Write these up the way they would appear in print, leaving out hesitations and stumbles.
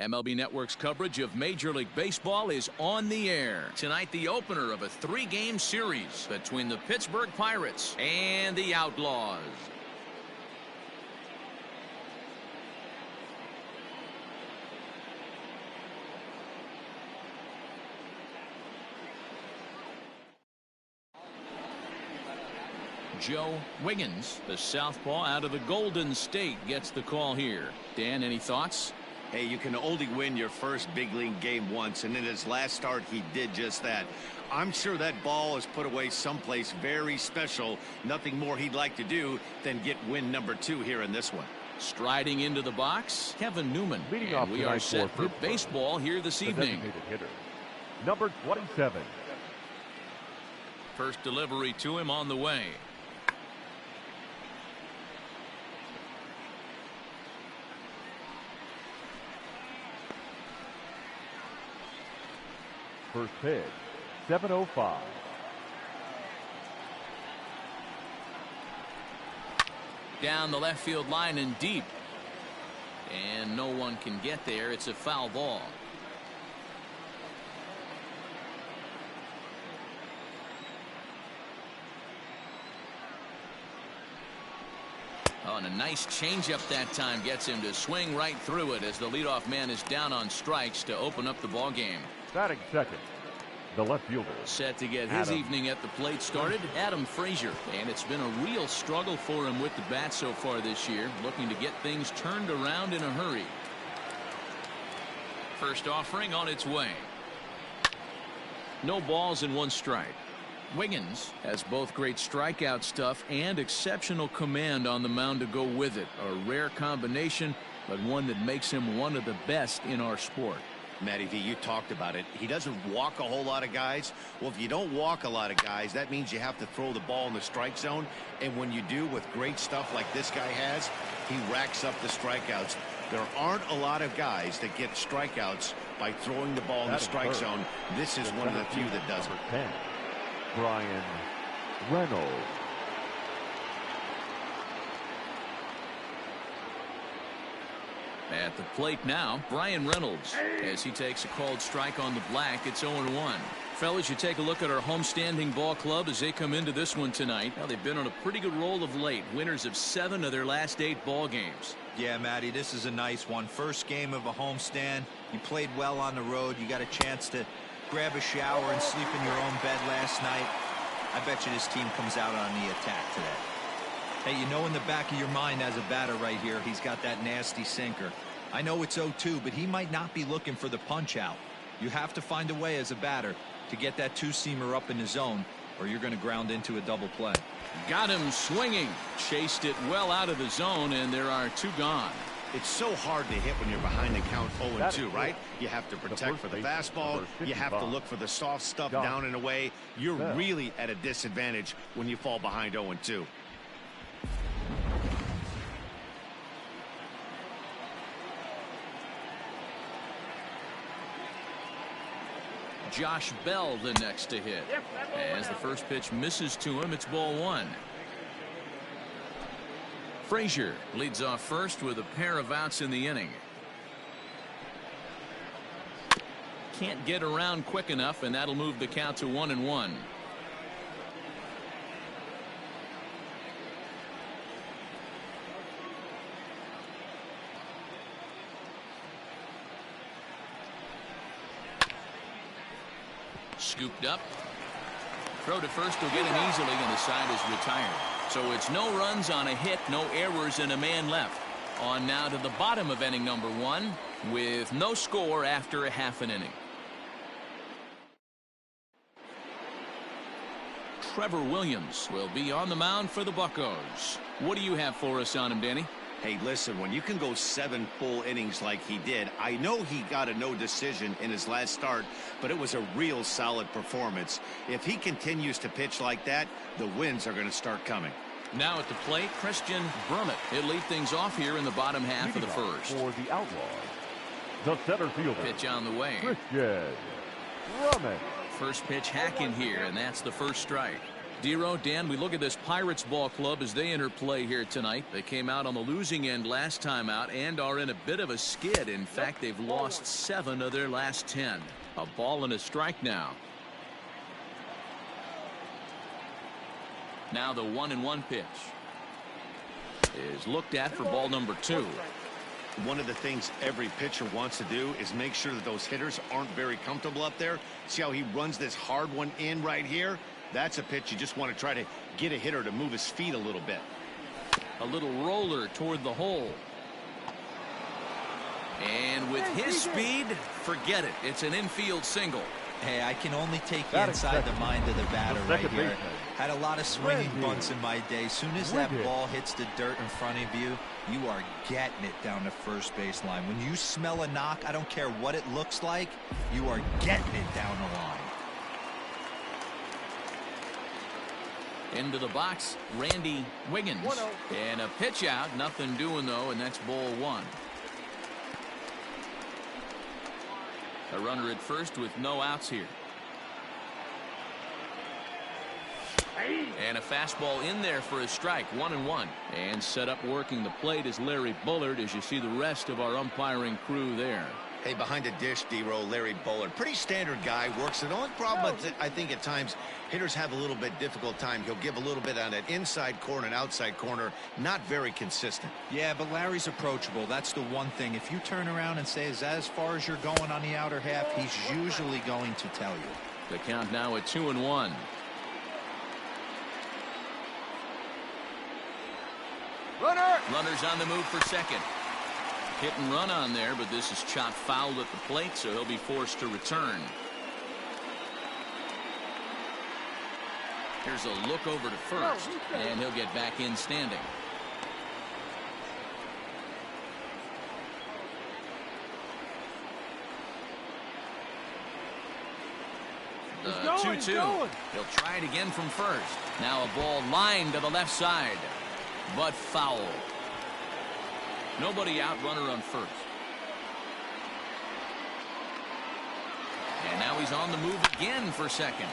MLB Network's coverage of Major League Baseball is on the air. Tonight, the opener of a 3-game series between the Pittsburgh Pirates and the Outlaws. Joe Wiggins, the southpaw out of the Golden State, gets the call here. Dan, any thoughts? Hey, you can only win your first big league game once, and in his last start, he did just that. I'm sure that ball is put away someplace very special. Nothing more he'd like to do than get win number 2 here in this one. Striding into the box, Kevin Newman. Leading off we are set for baseball here this evening. Hitter, number 27. First delivery to him on the way. First pitch, 7:05. Down the left field line and deep. And no one can get there. It's a foul ball. Oh, and a nice changeup that time gets him to swing right through it as the leadoff man is down on strikes to open up the ball game. Batting second, the left fielder. Set to get his evening at the plate started, Adam Frazier. And it's been a real struggle for him with the bat so far this year, looking to get things turned around in a hurry. First offering on its way. No balls and 1 strike. Wiggins has both great strikeout stuff and exceptional command on the mound to go with it. A rare combination, but one that makes him one of the best in our sport. Matty V, you talked about it. He doesn't walk a whole lot of guys. Well, if you don't walk a lot of guys, that means you have to throw the ball in the strike zone. And when you do with great stuff like this guy has, he racks up the strikeouts. There aren't a lot of guys that get strikeouts by throwing the ball in the strike zone. This is one of the few that does it. 10, Brian Reynolds. At the plate now, Brian Reynolds, as he takes a called strike on the black. It's 0-1. Fellas, you take a look at our homestanding ball club as they come into this one tonight. Now, they've been on a pretty good roll of late. Winners of 7 of their last 8 ball games. Yeah, Matty, this is a nice one. First game of a homestand. You played well on the road. You got a chance to grab a shower and sleep in your own bed last night. I bet you this team comes out on the attack today. Hey, you know in the back of your mind as a batter right here, he's got that nasty sinker. I know it's 0-2, but he might not be looking for the punch out. You have to find a way as a batter to get that 2-seamer up in the zone, or you're going to ground into a double play. Got him swinging. Chased it well out of the zone, and there are 2 gone. It's so hard to hit when you're behind the count 0-2, right? You have to protect for the fastball. You have to look for the soft stuff down and away. You're really at a disadvantage when you fall behind 0-2. Josh Bell the next to hit. As the first pitch misses to him, it's ball 1. Frazier leads off first with a pair of outs in the inning. Can't get around quick enough, and that'll move the count to 1-1. Scooped up. Throw to first will get him easily, and the side is retired. So it's no runs on a hit, no errors, and a man left. On now to the bottom of inning number 1 with no score after a half an inning. Trevor Williams will be on the mound for the Buccos. What do you have for us on him, Danny? Hey, listen, when you can go 7 full innings like he did, I know he got a no decision in his last start, but it was a real solid performance. If he continues to pitch like that, the wins are going to start coming. Now at the plate, Christian Brummett. He'll lead things off here in the bottom half of the first. For the Outlaws, the center fielder. Pitch on the way. Christian Brummett. First pitch hacking here, and that's the first strike. Dero, Dan, we look at this Pirates ball club as they enter play here tonight. They came out on the losing end last time out and are in a bit of a skid. In fact, they've lost 7 of their last 10. A ball and a strike now. Now the 1-1 pitch is looked at for ball number 2. One of the things every pitcher wants to do is make sure that those hitters aren't very comfortable up there. See how he runs this hard one in right here? That's a pitch you just want to try to get a hitter to move his feet a little bit. A little roller toward the hole. And with his speed, forget it. It's an infield single. Hey, I can only take you inside the mind of the batter right here. Had a lot of swinging bunts in my day. Soon as that ball hits the dirt in front of you, you are getting it down the first base line. When you smell a knock, I don't care what it looks like, you are getting it down the line. Into the box, Randy Wiggins. And a pitch out. Nothing doing, though, and that's ball 1. A runner at first with no outs here. And a fastball in there for a strike. 1-1. And set up working the plate is Larry Bullard, as you see the rest of our umpiring crew there. Hey, behind the dish, D-Row, Larry Bullard. Pretty standard guy, works it. The only problem is I think at times hitters have a little bit difficult time. He'll give a little bit on that inside corner and outside corner. Not very consistent. Yeah, but Larry's approachable. That's the one thing. If you turn around and say, is that as far as you're going on the outer half, he's usually going to tell you. The count now at 2-1. Runners on the move for second. Hit and run on there, but this is chopped foul at the plate, so he'll be forced to return. Here's a look over to first, and he'll get back in standing. The 2-2. He'll try it again from first. Now a ball lined to the left side, but foul. Nobody out, runner on first. And now he's on the move again for second.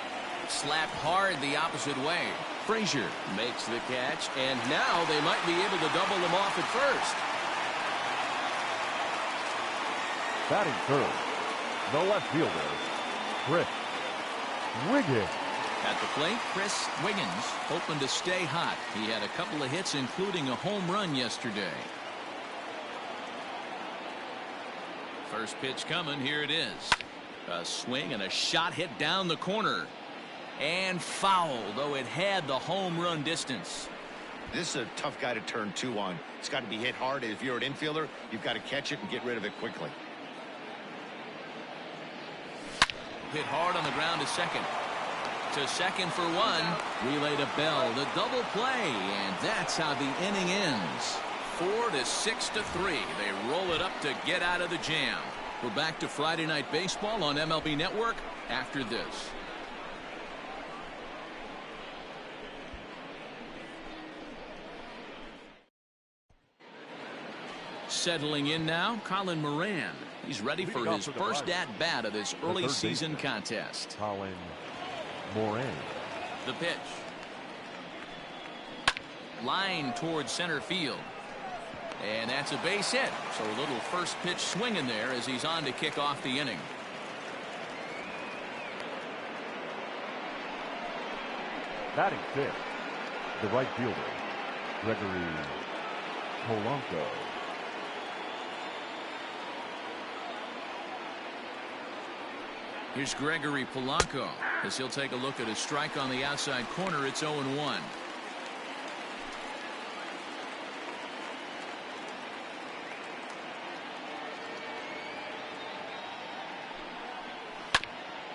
Slapped hard the opposite way. Frazier makes the catch, and now they might be able to double him off at first. Batting third, the left fielder, Chris Wiggins. At the plate, Chris Wiggins hoping to stay hot. He had a couple of hits, including a home run yesterday. First pitch coming. Here it is. A swing and a shot hit down the corner. And foul, though it had the home run distance. This is a tough guy to turn 2 on. It's got to be hit hard. If you're an infielder, you've got to catch it and get rid of it quickly. Hit hard on the ground to second. To second for 1. Relay to Bell. The double play. And that's how the inning ends. 4-6-3. They roll it up to get out of the jam. We're back to Friday Night Baseball on MLB Network after this. Settling in now, Colin Moran. He's ready for his first at-bat of this early season contest. Colin Moran. The pitch. Line towards center field. And that's a base hit. So a little first pitch swing in there as he's on to kick off the inning. Batting fifth, the right fielder, Gregory Polanco. Here's Gregory Polanco as he'll take a look at a strike on the outside corner. It's 0-1.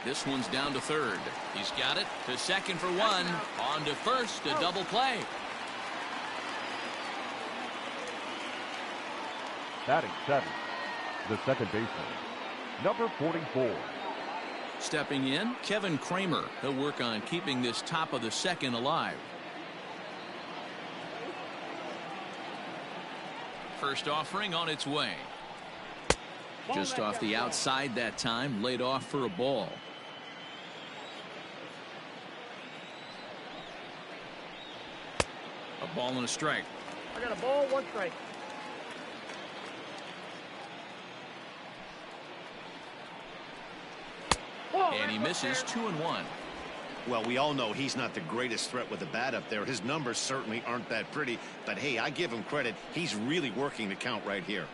This one's down to third. He's got it to second for 1. On to first, a double play. Batting seventh, the second baseman, number 44. Stepping in, Kevin Kramer. He'll work on keeping this top of the second alive. First offering on its way. Just off the outside that time, laid off for a ball. A ball and a strike. I got a ball, 1 strike. And he misses 2-1. Well, we all know he's not the greatest threat with the bat up there. His numbers certainly aren't that pretty. But, hey, I give him credit. He's really working the count right here.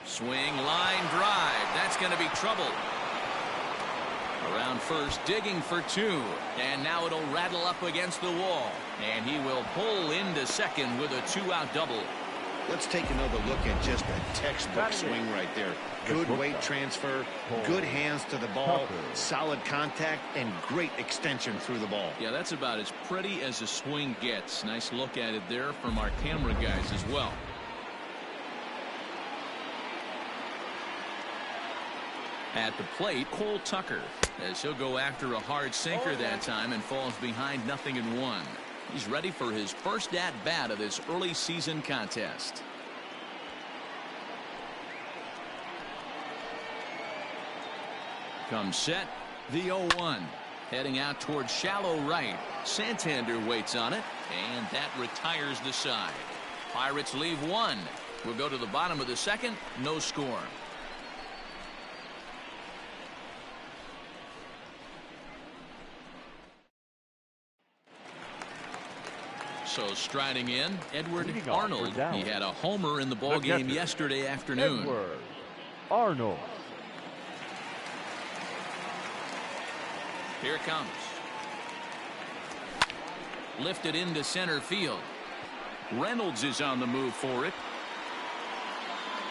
Swing, line drive. That's going to be trouble. Around first, digging for 2. And now it'll rattle up against the wall. And he will pull into second with a 2-out double. Let's take another look at just a textbook swing right there. Good weight transfer, good hands to the ball, solid contact, and great extension through the ball. Yeah, that's about as pretty as a swing gets. Nice look at it there from our camera guys as well. At the plate, Cole Tucker, as he'll go after a hard sinker that time and falls behind 0-1. He's ready for his first at-bat of this early season contest. Comes set, the 0-1. Heading out towards shallow right. Santander waits on it, and that retires the side. Pirates leave 1. We'll go to the bottom of the second, no score. So striding in, Edward Arnold. He had a homer in the ball game yesterday afternoon. Edward Arnold. Here it comes. Lifted into center field. Reynolds is on the move for it.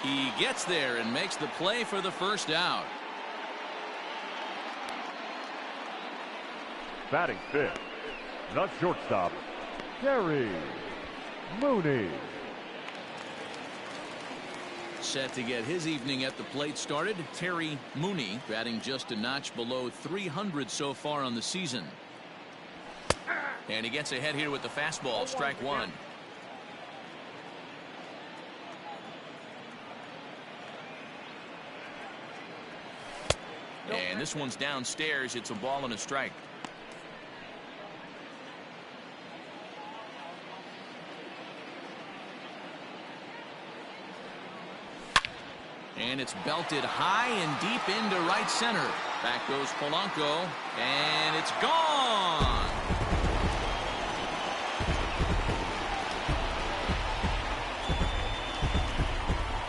He gets there and makes the play for the first out. Batting fifth, the shortstop, Terry Mooney. Set to get his evening at the plate started. Terry Mooney batting just a notch below 300 so far on the season. And he gets ahead here with the fastball. Strike 1. And this one's downstairs. It's a ball and a strike. And it's belted high and deep into right center. Back goes Polanco, and it's gone.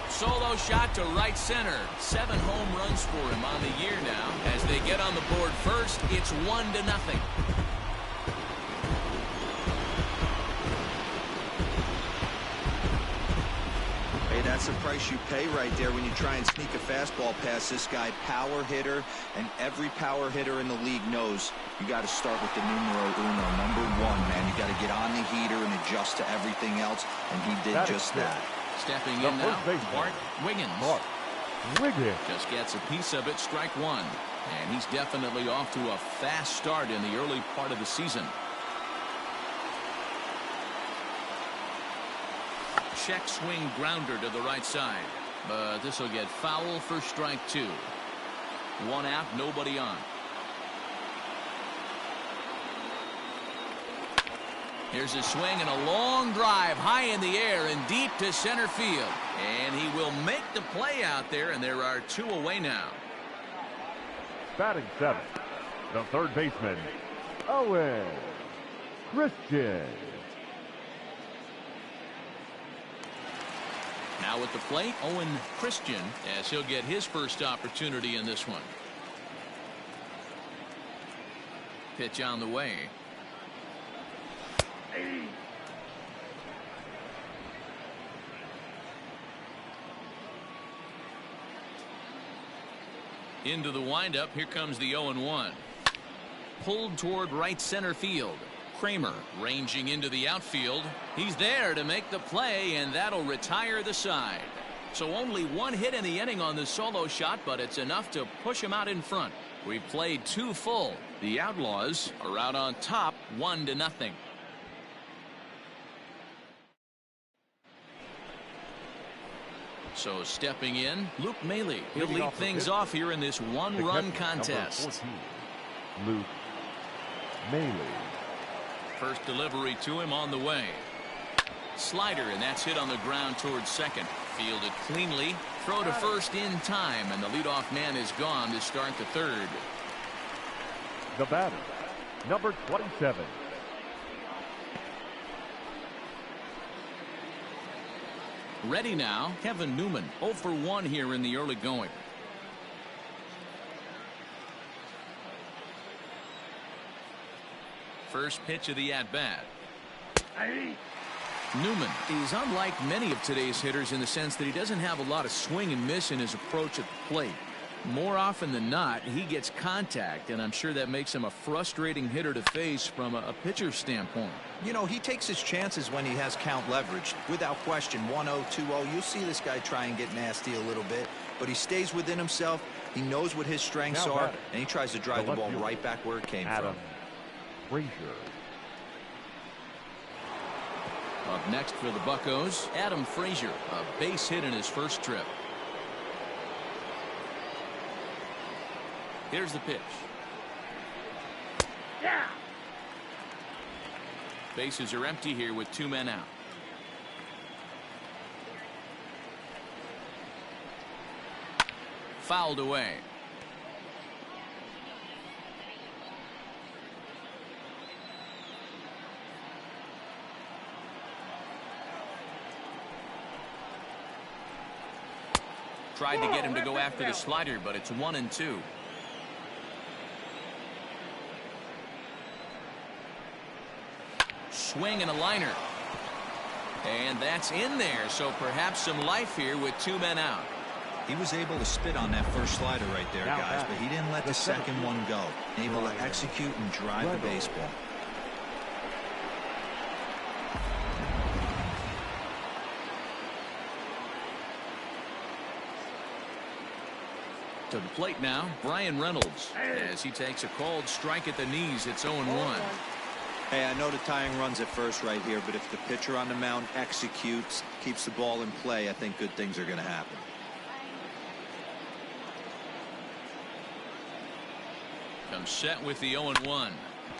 Solo shot to right center. 7 home runs for him on the year now. As they get on the board first, it's 1-0. That's the price you pay right there when you try and sneak a fastball past this guy. Power hitter, and every power hitter in the league knows you got to start with the numero uno, number 1, man. You got to get on the heater and adjust to everything else, and he did just that. Stepping in now, Bart Wiggins. Wiggins just gets a piece of it. Strike 1, and he's definitely off to a fast start in the early part of the season. Check swing grounder to the right side, but this will get foul for strike 2. 1 out, nobody on. Here's a swing and a long drive high in the air and deep to center field, and he will make the play out there, and there are 2 away now. batting 7th, the third baseman, Owen Christian. Now at the plate, Owen Christian, as he'll get his first opportunity in this one. Pitch on the way. Into the windup. Here comes the 0-1. Pulled toward right center field. Kramer ranging into the outfield. He's there to make the play, and that'll retire the side. So only 1 hit in the inning on the solo shot, but it's enough to push him out in front. We played 2 full. The Outlaws are out on top 1-0. So stepping in, Luke Maile. He'll lead things off here in this 1-run contest. 14, Luke Maile. First delivery to him on the way. Slider, and that's hit on the ground towards second. Fielded cleanly. Throw to first in time, and the leadoff man is gone to start the third. The batter, number 27. Ready now, Kevin Newman, 0 for 1 here in the early going. First pitch of the at-bat. Newman is unlike many of today's hitters in the sense that he doesn't have a lot of swing and miss in his approach at the plate. More often than not, he gets contact, and I'm sure that makes him a frustrating hitter to face from a pitcher's standpoint. You know, he takes his chances when he has count leverage. Without question, 1-0, 2-0, you'll see this guy try and get nasty a little bit, but he stays within himself. He knows what his strengths are, and he tries to drive the ball right back where it came from. Frazier. Up next for the Buccos, Adam Frazier, a base hit in his first trip. Here's the pitch. Yeah. Bases are empty here with 2 men out. Fouled away. Tried to get him to go after the slider, but it's 1-2. Swing and a liner. And that's in there, so perhaps some life here with 2 men out. He was able to spit on that first slider right there, guys, but he didn't let the second one go. Able to execute and drive the baseball. To the plate now, Brian Reynolds, as he takes a called strike at the knees. It's 0-1. Hey, I know the tying runs at first right here, but if the pitcher on the mound executes, keeps the ball in play, I think good things are going to happen. Comes set with the 0-1.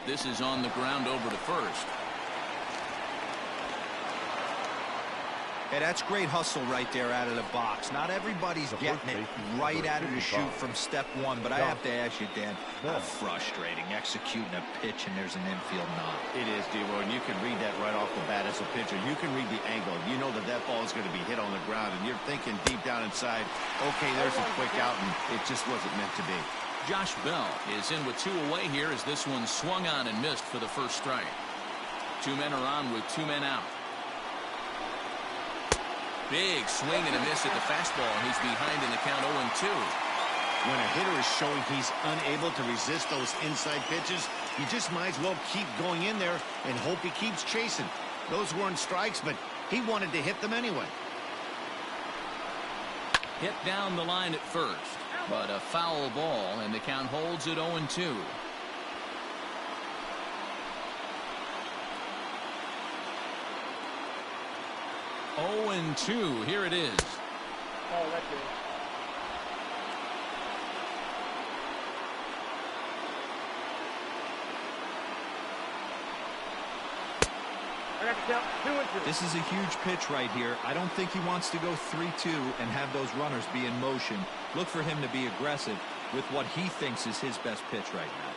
This is on the ground over to first. Hey, that's great hustle right there out of the box. Not everybody's getting it right out of the chute from step one, but I have to ask you, Dan, how frustrating executing a pitch and there's an infield knock. It is, D-Roy, and you can read that right off the bat as a pitcher. You can read the angle. You know that that ball is going to be hit on the ground, and you're thinking deep down inside, okay, there's a quick out, and it just wasn't meant to be. Josh Bell is in with 2 away here as this one swung on and missed for the first strike. 2 men are on with 2 men out. Big swing and a miss at the fastball. He's behind in the count 0-2. When a hitter is showing he's unable to resist those inside pitches, you just might as well keep going in there and hope he keeps chasing. Those weren't strikes, but he wanted to hit them anyway. Hit down the line at first, but a foul ball, and the count holds at 0-2. Oh, and 2. Here it is. Oh, that's it. I got to count 2-2. This is a huge pitch right here. I don't think he wants to go 3-2 and have those runners be in motion. Look for him to be aggressive with what he thinks is his best pitch right now.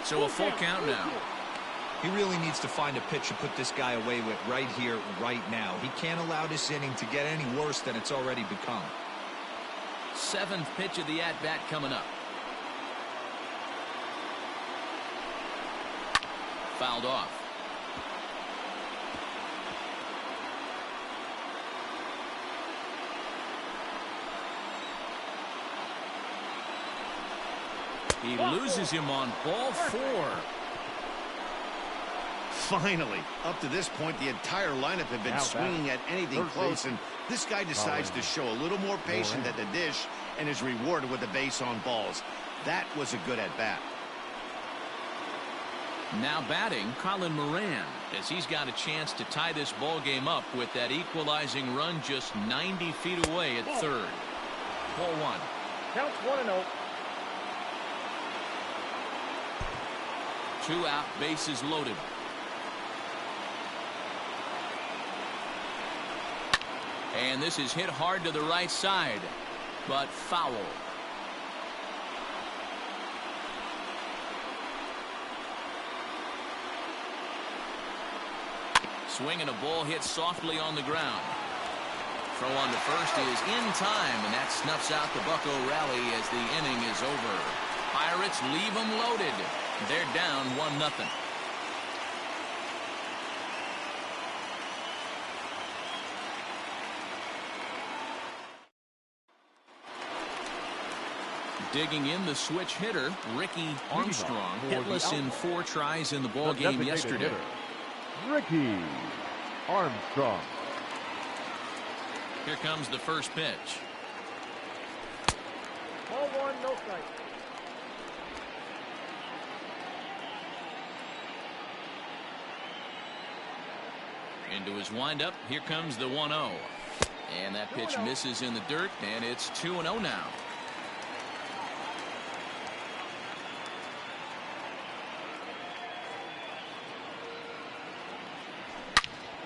So a full count now. He really needs to find a pitch to put this guy away with right here, right now. He can't allow this inning to get any worse than it's already become. 7th pitch of the at-bat coming up. Fouled off. He loses him on ball 4. Finally, up to this point, the entire lineup had been swinging at anything close, and this guy decides to show a little more patience at the dish and is rewarded with a base on balls. That was a good at-bat. Now batting, Colin Moran, as he's got a chance to tie this ball game up with that equalizing run just 90 feet away at third. Ball 1. Counts 1-0. 2 out, bases loaded. And this is hit hard to the right side, but foul. Swing and a ball hit softly on the ground. Throw on to first is in time, and that snuffs out the Bucco rally as the inning is over. Pirates leave them loaded. They're down 1-0. Digging in the switch hitter, Ricky Armstrong, hitless in 4 tries in the ball game yesterday. Ricky Armstrong. Here comes the first pitch. Ball 1, no strike. Into his windup. Here comes the 1-0. And that pitch misses in the dirt, and it's 2-0 now.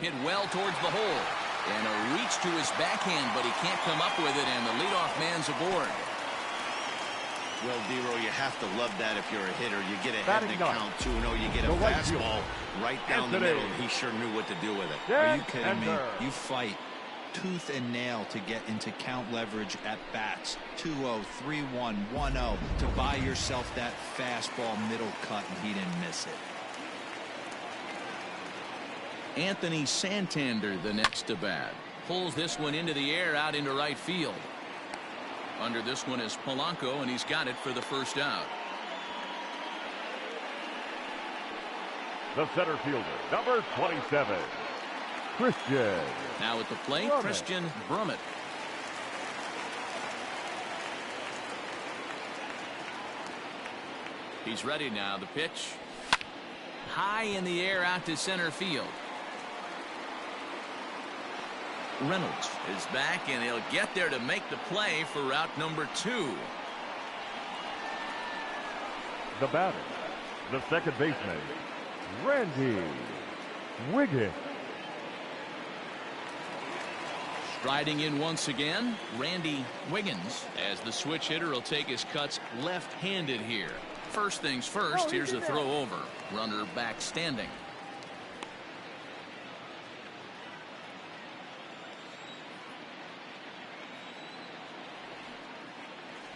Hit well towards the hole. And a reach to his backhand, but he can't come up with it, and the leadoff man's aboard. Well, Dero, you have to love that if you're a hitter. You get ahead in the count 2-0. You get a fastball right down the middle, and he sure knew what to do with it. Are you kidding me? You fight tooth and nail to get into count leverage at bats. 2-0, 3-1, 1-0 to buy yourself that fastball middle cut, and he didn't miss it. Anthony Santander, the next to bat, pulls this one into the air out into right field. Under this one is Polanco, and he's got it for the first out. The center fielder, number 27, Christian. Now at the plate, Brummett. Christian Brummett. He's ready now. The pitch high in the air out to center field. Reynolds is back, and he'll get there to make the play for route number 2. The batter, the second baseman, Randy Wiggins. Striding in once again, Randy Wiggins, as the switch hitter will take his cuts left-handed here. First things first, here's a throw over. Runner back standing.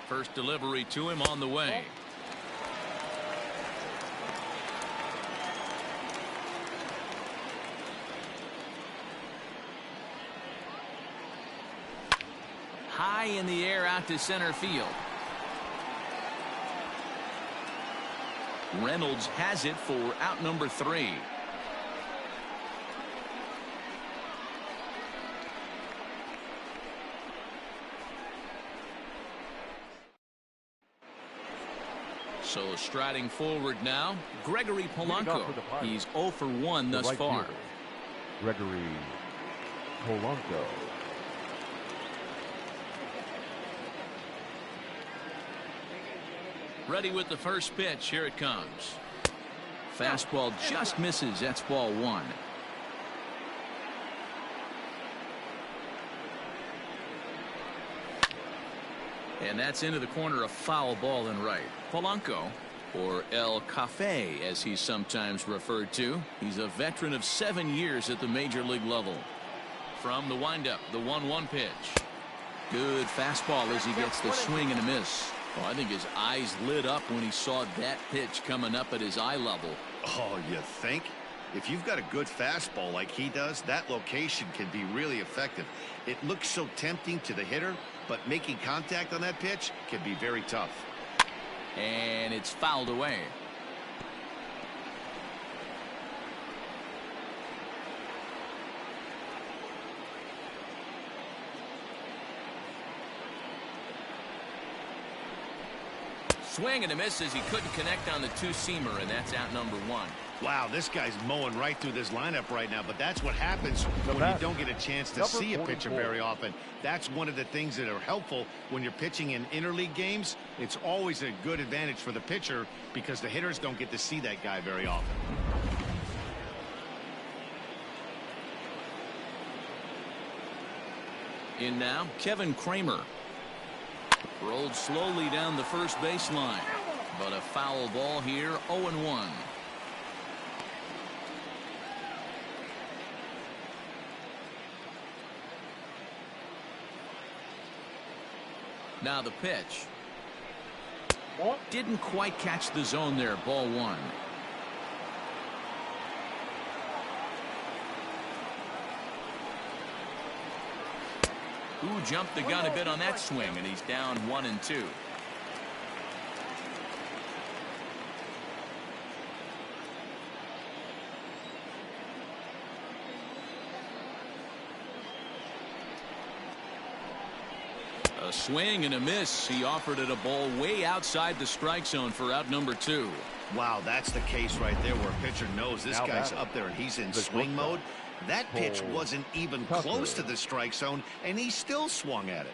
First delivery to him on the way. High in the air out to center field. Reynolds has it for out number 3. So striding forward now, Gregory Polanco. He's 0 for 1 thus far. Gregory Polanco. Ready with the first pitch. Here it comes. Fastball just misses. That's ball 1. And that's into the corner, a foul ball and right. Polanco, or El Cafe as he's sometimes referred to. He's a veteran of 7 years at the major league level. From the windup, the 1-1 pitch. Good fastball as he gets the swing and a miss. Oh, I think his eyes lit up when he saw that pitch coming up at his eye level. Oh, you think? If you've got a good fastball like he does, that location can be really effective. It looks so tempting to the hitter, but making contact on that pitch can be very tough. And it's fouled away. Swing and a miss as he couldn't connect on the two-seamer, and that's out number 1. Wow, this guy's mowing right through this lineup right now, but that's what happens when you don't get a chance to see a pitcher very often. That's one of the things that are helpful when you're pitching in interleague games. It's always a good advantage for the pitcher because the hitters don't get to see that guy very often. In now, Kevin Kramer. Rolled slowly down the first baseline, but a foul ball here. 0-1. Now the pitch. Didn't quite catch the zone there. Ball 1. Who jumped the gun a bit on that swing, and he's down 1-2. A swing and a miss. He offered it a ball way outside the strike zone for out number 2. Wow, that's the case right there where a pitcher knows this guy's up there and he's in swing mode. That pitch wasn't even close to the strike zone, and he still swung at it.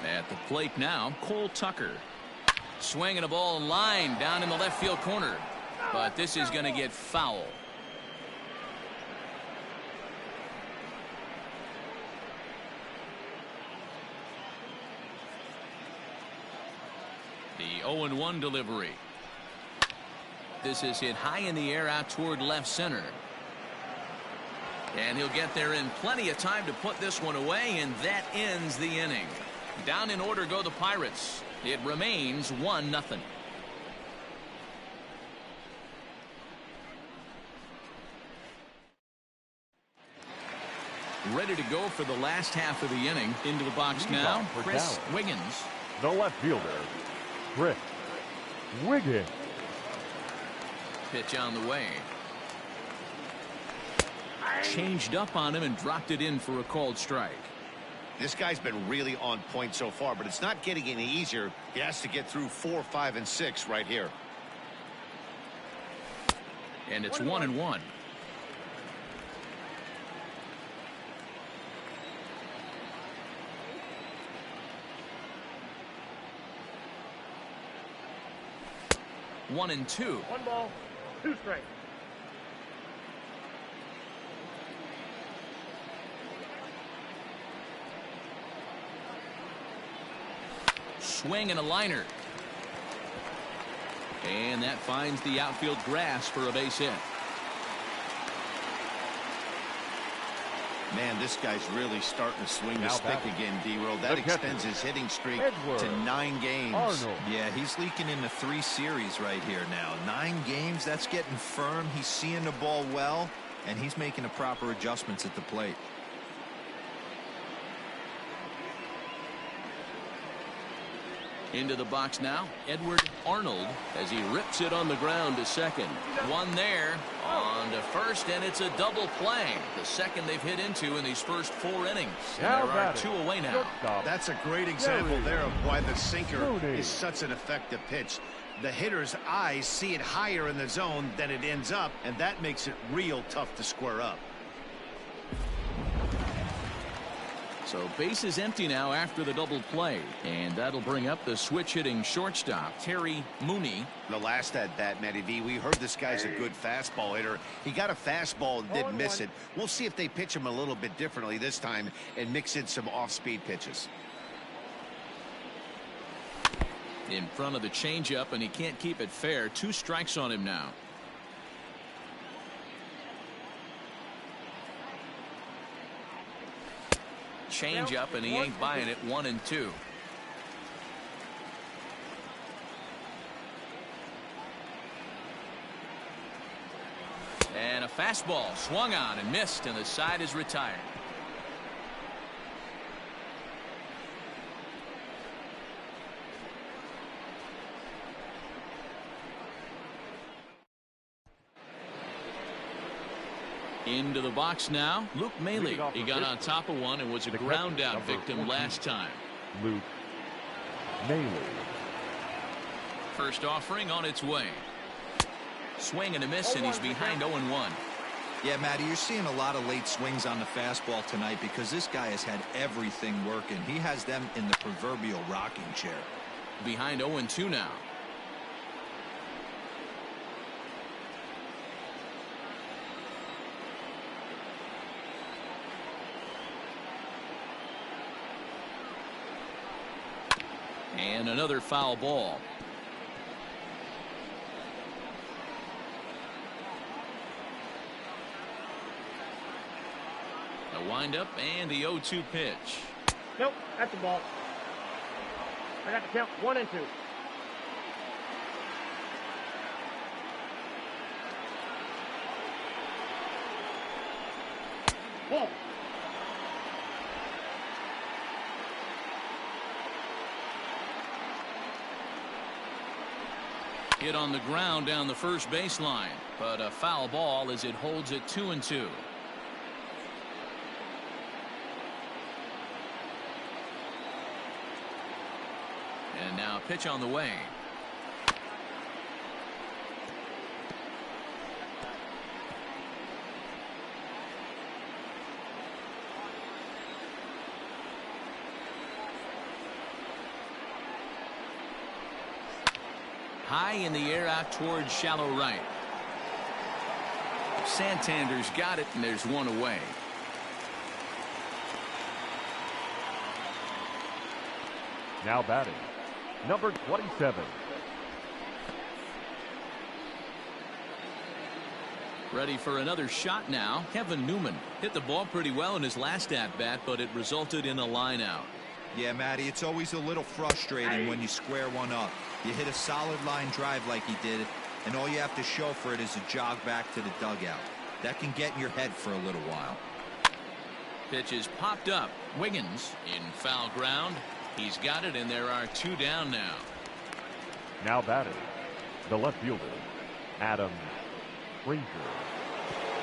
At the plate now, Cole Tucker. Swinging a ball in line down in the left field corner. But this is going to get foul. The 0-1 delivery. This is hit high in the air out toward left center. And he'll get there in plenty of time to put this one away, and that ends the inning. Down in order go the Pirates. It remains 1-0. Ready to go for the last half of the inning. Into the box now, Chris Wiggins. The left fielder, Chris Wiggins. Pitch on the way. Changed up on him and dropped it in for a called strike. This guy's been really on point so far, but it's not getting any easier. He has to get through 4, 5, and 6 right here. And it's 1-1. One and two. 1 ball, 2 strikes. Swing and a liner. And that finds the outfield grass for a base hit. Man, this guy's really starting to swing the stick again, D-Roll. That extends his hitting streak to 9 games. Yeah, he's leaking into 3 series right here now. 9 games, that's getting firm. He's seeing the ball well, and he's making the proper adjustments at the plate. Into the box now, Edward Arnold, as he rips it on the ground to second. One there, on to first, and it's a double play. The second they've hit into in these first 4 innings. And there are 2 away now. That's a great example there of why the sinker is such an effective pitch. The hitter's eyes see it higher in the zone than it ends up, and that makes it real tough to square up. So base is empty now after the double play, and that'll bring up the switch hitting shortstop Terry Mooney. The last at bat, Matty V, we heard this guy's a good fastball hitter. He got a fastball and didn't miss it. We'll see if they pitch him a little bit differently this time and mix in some off-speed pitches. In front of the changeup, and he can't keep it fair. 2 strikes on him now. Change up, and he ain't buying it. 1-2. And a fastball swung on and missed, and the side is retired. Into the box now, Luke Maley. He got on top of one and was a ground out victim last time. Luke Maley. First offering on its way. Swing and a miss, and he's behind 0-1. Yeah, Matty, you're seeing a lot of late swings on the fastball tonight because this guy has had everything working. He has them in the proverbial rocking chair. Behind 0-2 now. And another foul ball. A windup and the 0-2 pitch. Nope, that's a ball. I got to count 1 and 2. Ball. Hit on the ground down the first baseline, but a foul ball as it holds it 2-2. And now pitch on the way. High in the air out towards shallow right. Santander's got it, and there's one away. Now batting, number 27. Ready for another shot now. Kevin Newman hit the ball pretty well in his last at-bat, but it resulted in a line out. Yeah, Matty, it's always a little frustrating when you square one up. You hit a solid line drive like he did, and all you have to show for it is a jog back to the dugout. That can get in your head for a little while. Pitch is popped up. Wiggins in foul ground. He's got it, and there are 2 down now. Now batting, the left fielder, Adam Frazier.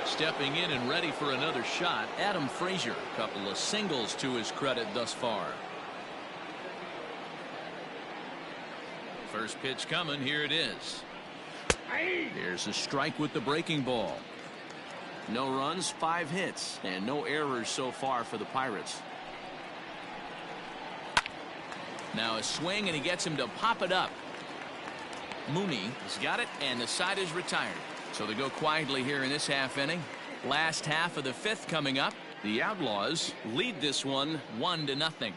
Stepping in and ready for another shot, Adam Frazier. A couple of singles to his credit thus far. First pitch coming. Here it is. There's a strike with the breaking ball. No runs, 5 hits, and no errors so far for the Pirates. Now a swing, and he gets him to pop it up. Mooney has got it, and the side is retired. So they go quietly here in this half inning. Last half of the 5th coming up. The Outlaws lead this one 1-0.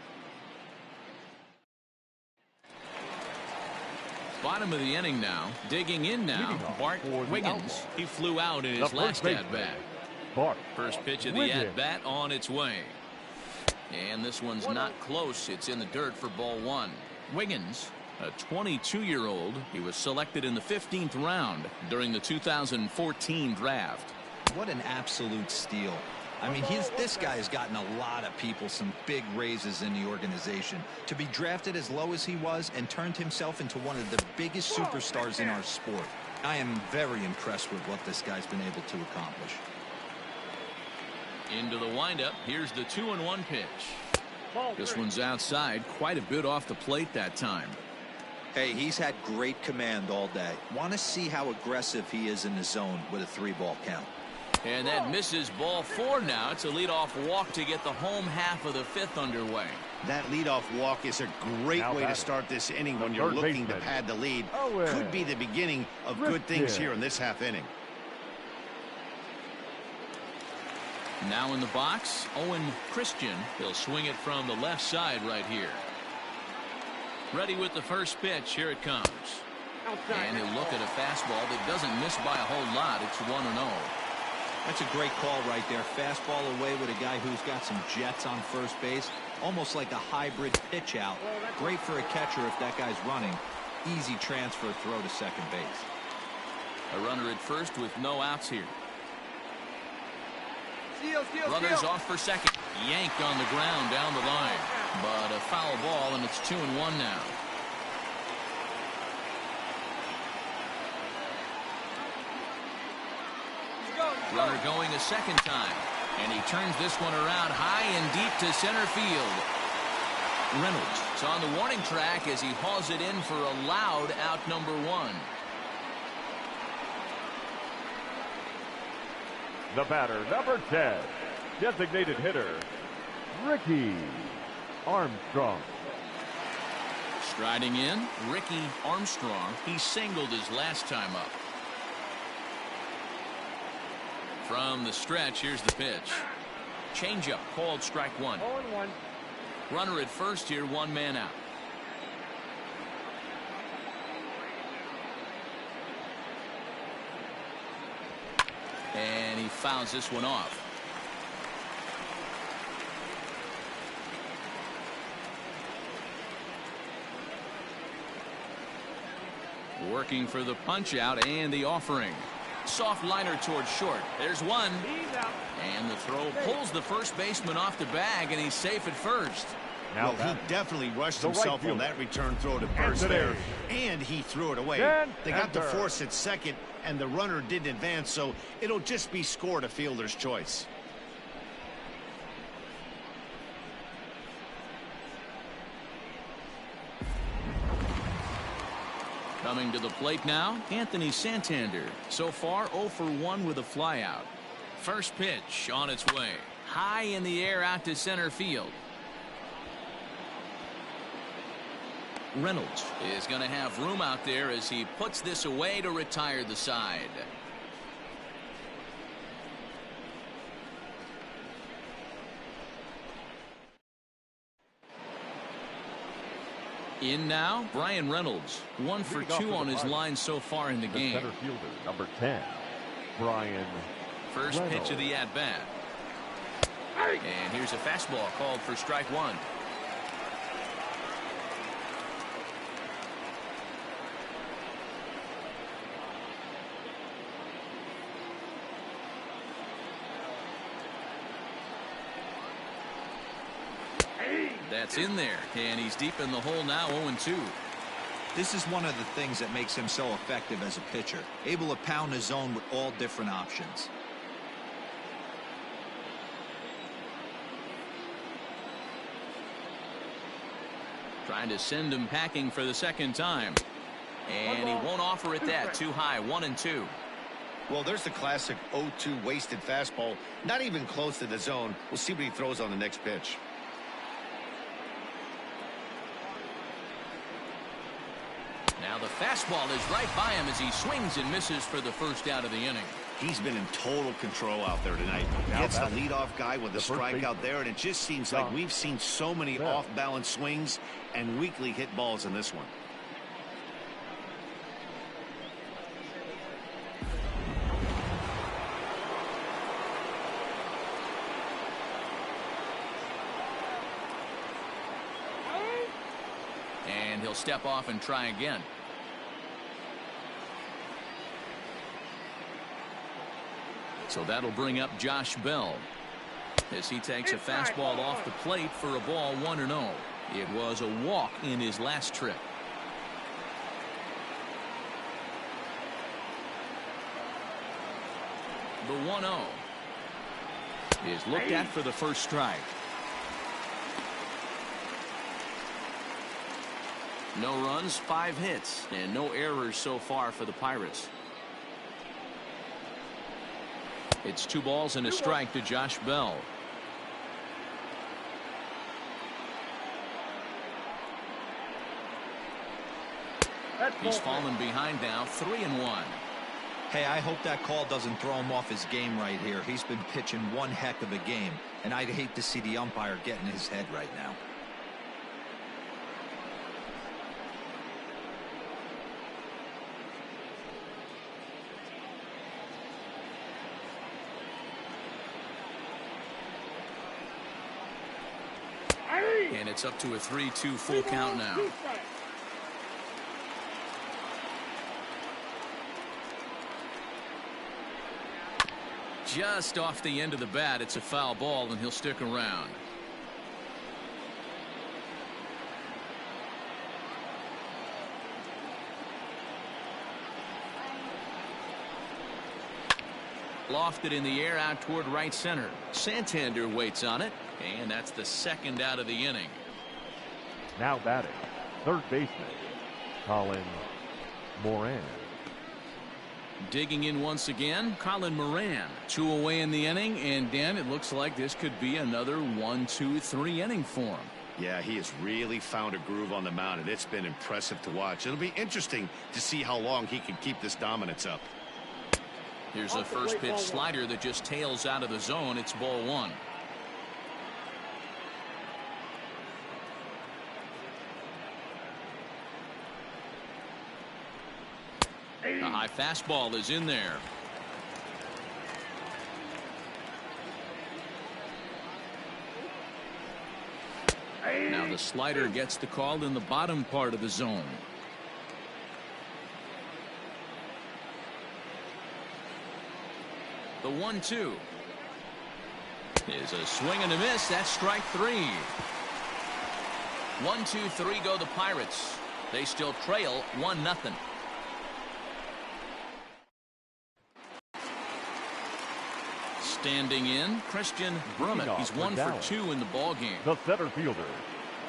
Bottom of the inning now. Digging in now. Bart Wiggins. He flew out in his last at-bat. First pitch of the at-bat on its way. And this one's not close. It's in the dirt for ball 1. Wiggins, a 22-year-old. He was selected in the 15th round during the 2014 draft. What an absolute steal. I mean, this guy has gotten a lot of people some big raises in the organization. To be drafted as low as he was and turned himself into one of the biggest superstars in our sport. I am very impressed with what this guy's been able to accomplish. Into the windup. Here's the 2-1 pitch. This one's outside, quite a bit off the plate that time. Hey, he's had great command all day. Want to see how aggressive he is in the zone with a 3-ball count. And that misses ball 4 now. It's a leadoff walk to get the home half of the 5th underway. That leadoff walk is a great way to start this inning when you're looking to pad the lead. Could be the beginning of good things here in this half inning. Now in the box, Owen Christian. He'll swing it from the left side right here. Ready with the first pitch. Here it comes. And he'll look at a fastball that doesn't miss by a whole lot. It's 1-0. That's a great call right there. Fastball away with a guy who's got some jets on first base. Almost like a hybrid pitch out. Great for a catcher if that guy's running. Easy transfer throw to second base. A runner at first with no outs here. Runners off for second. Yanked on the ground down the line. But a foul ball, and it's 2-1 now. Runner going a second time. And he turns this one around high and deep to center field. Reynolds is on the warning track as he hauls it in for a loud out number 1. The batter, number 10, designated hitter, Ricky Armstrong. Striding in, Ricky Armstrong. He singled his last time up. From the stretch, here's the pitch. Changeup called strike 1. 0-1. Runner at first here, 1 man out. And he fouls this one off. Working for the punch out and the offering. Soft liner towards short. There's one. And the throw pulls the first baseman off the bag, and he's safe at first. Now he definitely rushed himself on that return throw to first there, and he threw it away. They got the force at second, and the runner didn't advance, so it'll just be scored a fielder's choice. Coming to the plate now, Anthony Santander. So far 0 for 1 with a flyout. First pitch on its way. High in the air out to center field. Reynolds is going to have room out there as he puts this away to retire the side. In now, Brian Reynolds. 1 for 2 on his line so far in the game. Center fielder, number 10, Brian First Reynolds. pitch of the at-bat. And here's a fastball called for strike one. That's in there, and he's deep in the hole now, 0-2. This is one of the things that makes him so effective as a pitcher, able to pound his zone with all different options. Trying to send him packing for the second time. And he won't offer it that. Too high, 1-2. Well, there's the classic 0-2 wasted fastball. Not even close to the zone. We'll see what he throws on the next pitch. Now the fastball is right by him as he swings and misses for the first out of the inning. He's been in total control out there tonight. Gets the leadoff guy with a strike out there, and it just seems like we've seen so many off-balance swings and weakly hit balls in this one. And he'll step off and try again. So that'll bring up Josh Bell as he takes a fastball off the plate for a ball, 1-0. It was a walk in his last trip. The 1-0 is looked at for the first strike. No runs, 5 hits, and no errors so far for the Pirates. It's 2 balls and a strike to Josh Bell. He's fallen behind now, 3-1. Hey, I hope that call doesn't throw him off his game right here. He's been pitching one heck of a game, and I'd hate to see the umpire get in his head right now. And it's up to a 3-2 full count now. Just off the end of the bat, it's a foul ball, and he'll stick around. Lofted in the air out toward right center. Santander waits on it, and that's the second out of the inning. Now batting, third baseman, Colin Moran. Digging in once again, Colin Moran. 2 away in the inning, and Dan, it looks like this could be another 1-2-3 inning for him. Yeah, he has really found a groove on the mound, and it's been impressive to watch. It'll be interesting to see how long he can keep this dominance up. Here's a first pitch slider that just tails out of the zone. It's ball 1. A high fastball is in there. The slider gets the call in the bottom part of the zone. The 1-2 is a swing and a miss. That's strike 3. 1-2-3 go the Pirates. They still trail 1-0. Standing in, Christian Brummett. He's 1 for 2 in the ball game. The center fielder,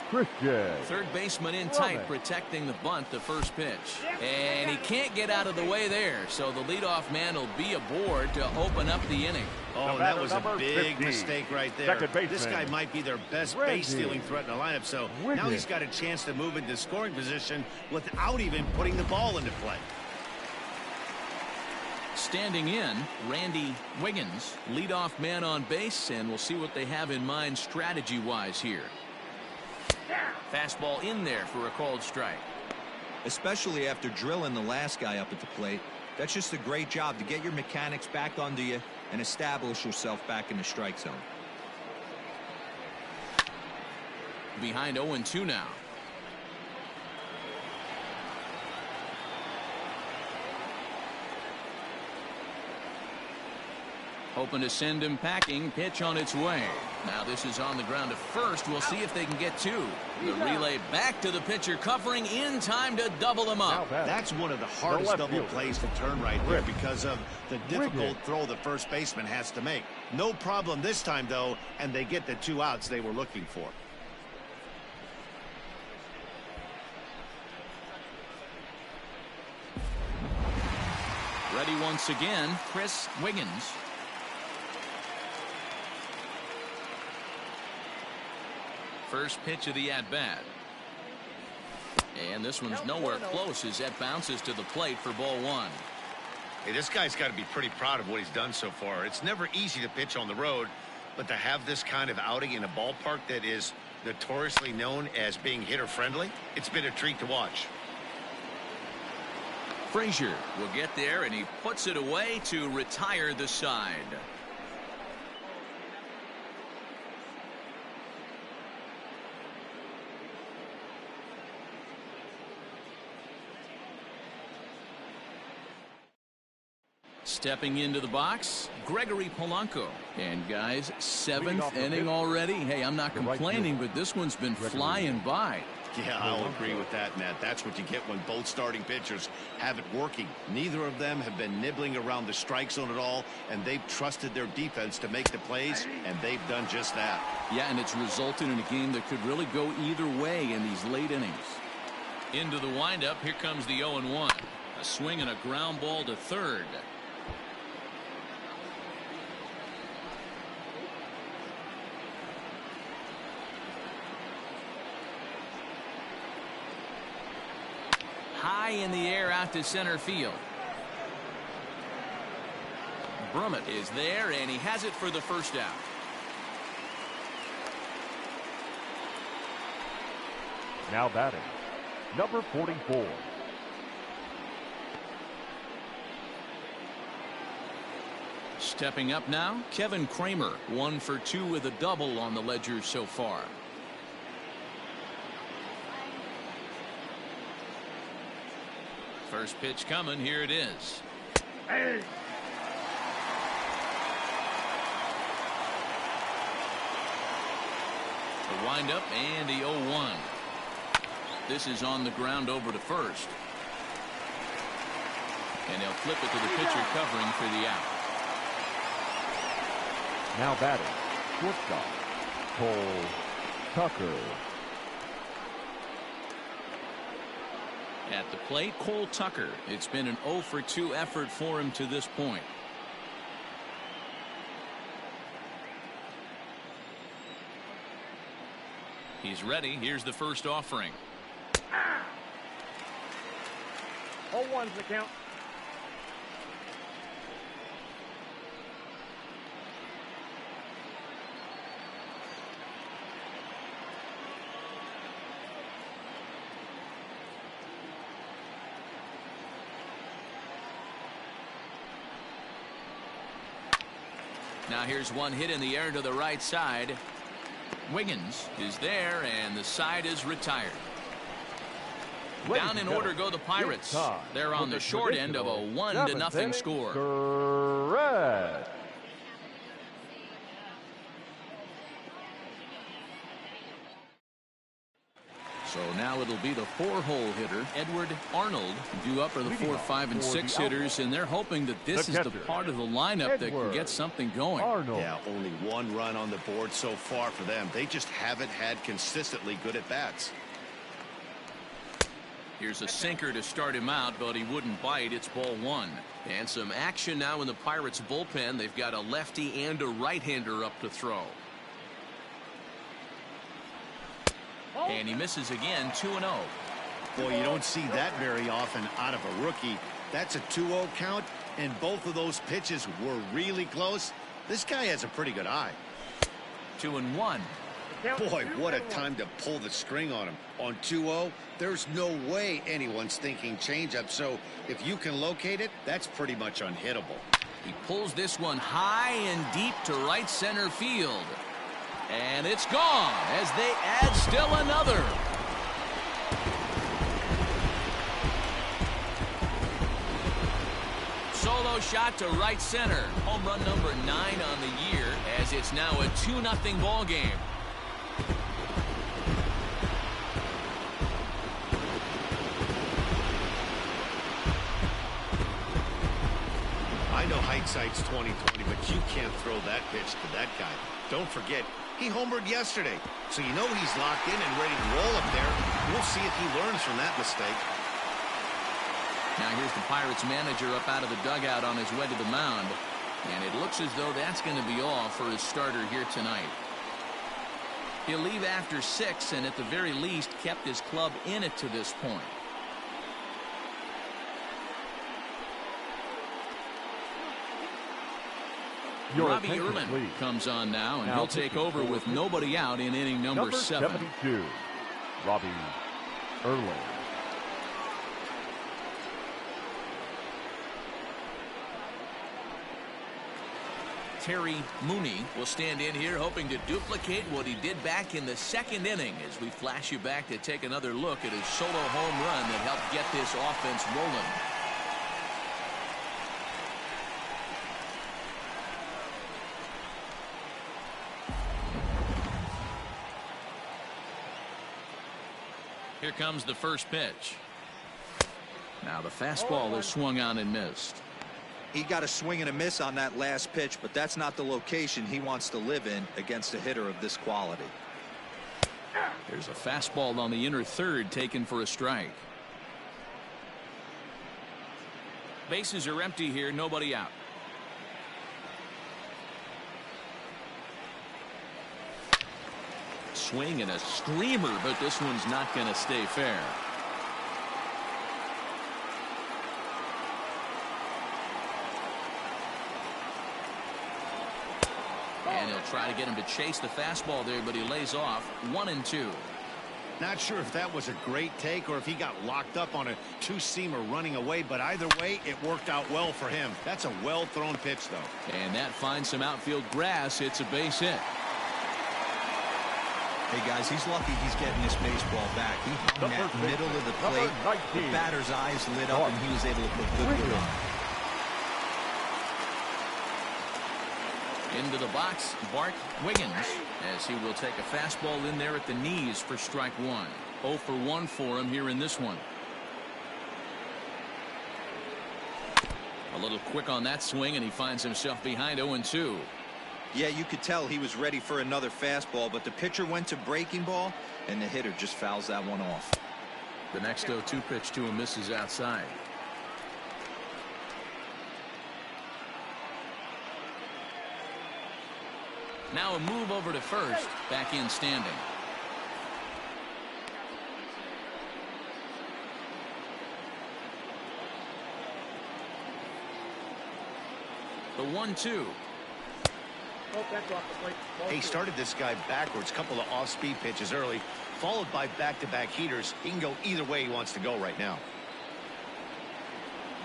Christian. Third baseman in tight, protecting the bunt, the first pitch. And he can't get out of the way there, so the leadoff man will be aboard to open up the inning. Oh, that was a big mistake right there. This guy might be their best base-stealing threat in the lineup, so now he's got a chance to move into scoring position without even putting the ball into play. Standing in, Randy Wiggins, leadoff man on base, and we'll see what they have in mind strategy-wise here. Fastball in there for a called strike. Especially after drilling the last guy up at the plate. That's just a great job to get your mechanics back onto you and establish yourself back in the strike zone. Behind 0-2 now. Hoping to send him packing. Pitch on its way. Now this is on the ground to first. We'll see if they can get 2. The relay back to the pitcher, covering in time to double them up. That's one of the hardest double plays to turn right there because of the difficult throw the first baseman has to make. No problem this time, though, and they get the 2 outs they were looking for. Ready once again, Chris Wiggins. First pitch of the at-bat. And this one's nowhere close as that bounces to the plate for ball 1. Hey, this guy's got to be pretty proud of what he's done so far. It's never easy to pitch on the road, but to have this kind of outing in a ballpark that is notoriously known as being hitter-friendly, it's been a treat to watch. Frazier will get there, and he puts it away to retire the side. Stepping into the box, Gregory Polanco. And guys, 7th inning already. Hey, I'm not complaining, but this one's been flying by. Yeah, I'll agree with that, Matt. That's what you get when both starting pitchers have it working. Neither of them have been nibbling around the strike zone at all, and they've trusted their defense to make the plays, and they've done just that. Yeah, and it's resulted in a game that could really go either way in these late innings. Into the windup, here comes the 0-1. A swing and a ground ball to third. High in the air out to center field. Brummett is there, and he has it for the first out. Now batting, number 44. Stepping up now, Kevin Kramer, 1 for 2 with a double on the ledger so far. First pitch coming. Here it is. Hey. The windup and the 0-1. This is on the ground over to first. And they'll flip it to the pitcher covering for the out. Now batting, shortstop, Cole Tucker. At the plate, Cole Tucker. It's been an 0 for 2 effort for him to this point. He's ready. Here's the first offering. 0-1's the count. Now here's one hit in the air to the right side. Wiggins is there, and the side is retired. Down in order go the Pirates. They're on the short end of a 1-0 score. Correct. So now it'll be the 4-hole hitter, Edward Arnold, due up for the 4, 5, and 6 hitters, and they're hoping that this is the part of the lineup that can get something going. Yeah, only 1 run on the board so far for them. They just haven't had consistently good at-bats. Here's a sinker to start him out, but he wouldn't bite. It's ball 1. And some action now in the Pirates bullpen. They've got a lefty and a right-hander up to throw. And he misses again, 2-0. Boy, you don't see that very often out of a rookie. That's a 2-0 count, and both of those pitches were really close. This guy has a pretty good eye. 2-1. Boy, what a time to pull the string on him. On 2-0, there's no way anyone's thinking changeup, so if you can locate it, that's pretty much unhittable. He pulls this one high and deep to right center field. And it's gone as they add still another. Solo shot to right center. Home run number 9 on the year, as it's now a 2-0 ball game. I know hindsight's 20/20, but you can't throw that pitch to that guy. Don't forget, he homered yesterday, so you know he's locked in and ready to roll up there. We'll see if he learns from that mistake. Now here's the Pirates manager up out of the dugout on his way to the mound, and it looks as though that's going to be all for his starter here tonight. He'll leave after 6, and at the very least kept his club in it to this point. Robbie Erman comes on now, and he'll take over with nobody out in inning number 7. 72, Robbie Erman. Terry Mooney will stand in here hoping to duplicate what he did back in the 2nd inning, as we flash you back to take another look at his solo home run that helped get this offense rolling. Here comes the first pitch. Now the fastball is swung on and missed. He got a swing and a miss on that last pitch, but that's not the location he wants to live in against a hitter of this quality. There's a fastball on the inner third taken for a strike. Bases are empty here, nobody out. Swing and a screamer, but this one's not going to stay fair. And he'll try to get him to chase the fastball there, but he lays off. 1-2. Not sure if that was a great take or if he got locked up on a 2-seamer running away, but either way, it worked out well for him. That's a well-thrown pitch, though. And that finds some outfield grass. It's a base hit. Hey, guys, he's lucky he's getting this baseball back. He hung that middle of the plate. The batter's eyes lit up, and he was able to put good wood on it. Into the box, Bart Wiggins, as he will take a fastball in there at the knees for strike 1. 0 for 1 for him here in this one. A little quick on that swing, and he finds himself behind 0-2. Yeah, you could tell he was ready for another fastball, but the pitcher went to breaking ball, and the hitter just fouls that one off. The next 0-2 pitch to him misses outside. Now a move over to first, back in standing. The 1-2. He started this guy backwards, couple of off-speed pitches early, followed by back-to-back heaters. He can go either way he wants to go right now.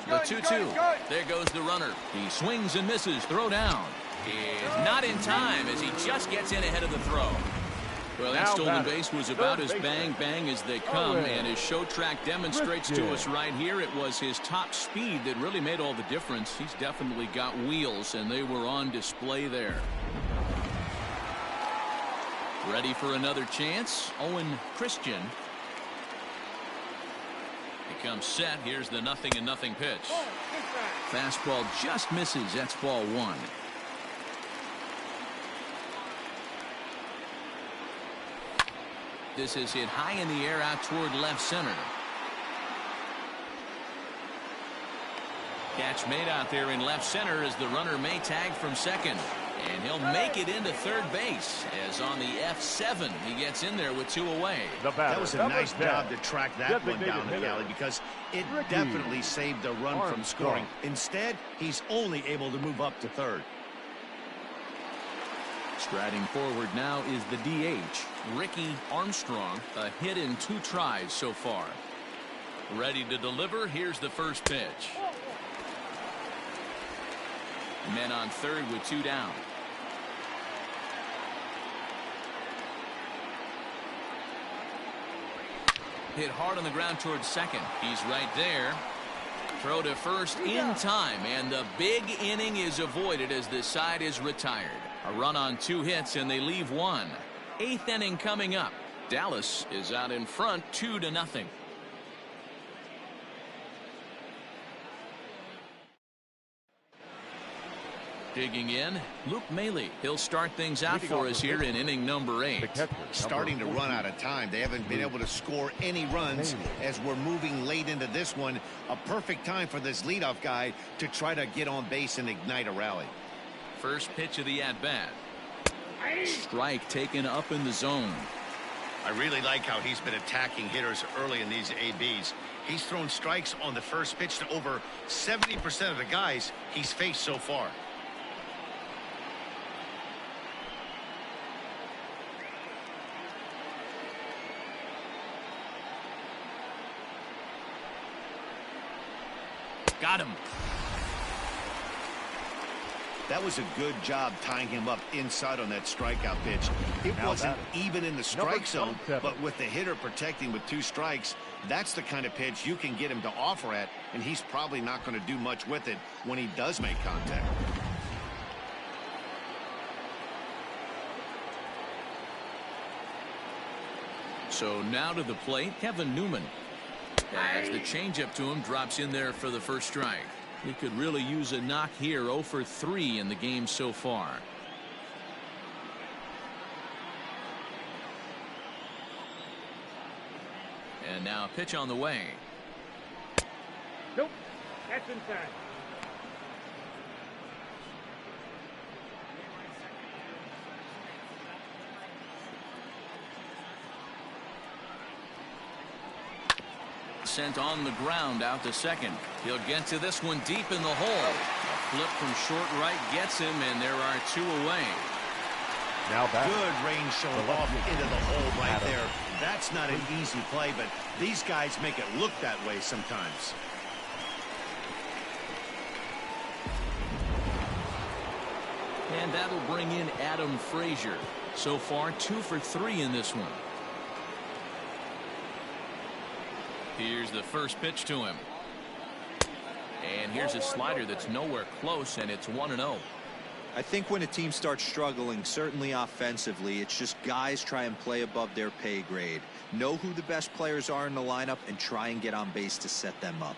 The 2-2. There goes the runner. He swings and misses. Throw down is not in time as he just gets in ahead of the throw. Well, that stolen base was about as bang as they come, and his show track demonstrates to us right here it was his top speed that really made all the difference. He's definitely got wheels, and they were on display there. Ready for another chance? Owen Christian. He comes set. Here's the 0-0 pitch. Fastball just misses. That's ball 1. This is hit high in the air out toward left center. Catch made out there in left center as the runner may tag from second. And he'll make it into third base as on the F7 he gets in there with 2 away. That was a nice job to track that one down the alley because it definitely saved the run from scoring. Instead, he's only able to move up to third. Striding forward now is the DH, Ricky Armstrong, a hit in 2 tries so far. Ready to deliver. Here's the first pitch. Men on third with 2 down. Hit hard on the ground towards second. He's right there. Throw to first in time, and the big inning is avoided as this side is retired. A run on 2 hits, and they leave 1. 8th inning coming up. Dallas is out in front 2-0. Digging in, Luke Maile. He'll start things out for us here in inning number 8. Starting to run out of time. They haven't been able to score any runs as we're moving late into this one. A perfect time for this leadoff guy to try to get on base and ignite a rally. First pitch of the at-bat. Strike taken up in the zone. I really like how he's been attacking hitters early in these ABs. He's thrown strikes on the first pitch to over 70% of the guys he's faced so far. Got him. That was a good job tying him up inside on that strikeout pitch. It wasn't even in the strike zone, but with the hitter protecting with 2 strikes, that's the kind of pitch you can get him to offer at, and he's probably not going to do much with it when he does make contact. So now to the plate, Kevin Newman. As the changeup to him drops in there for the first strike. He could really use a knock here. 0 for 3 in the game so far. And now a pitch on the way. Nope. That's inside. Sent on the ground out to second. He'll get to this one deep in the hole. A flip from short right gets him, and there are 2 away. Now back. Good range showing off into the hole right there. That's not an easy play, but these guys make it look that way sometimes. And that'll bring in Adam Frazier. So far 2 for 3 in this one. Here's the first pitch to him. And here's a slider that's nowhere close, and it's 1-0. I think when a team starts struggling, certainly offensively, it's just guys try and play above their pay grade. Know who the best players are in the lineup and try and get on base to set them up.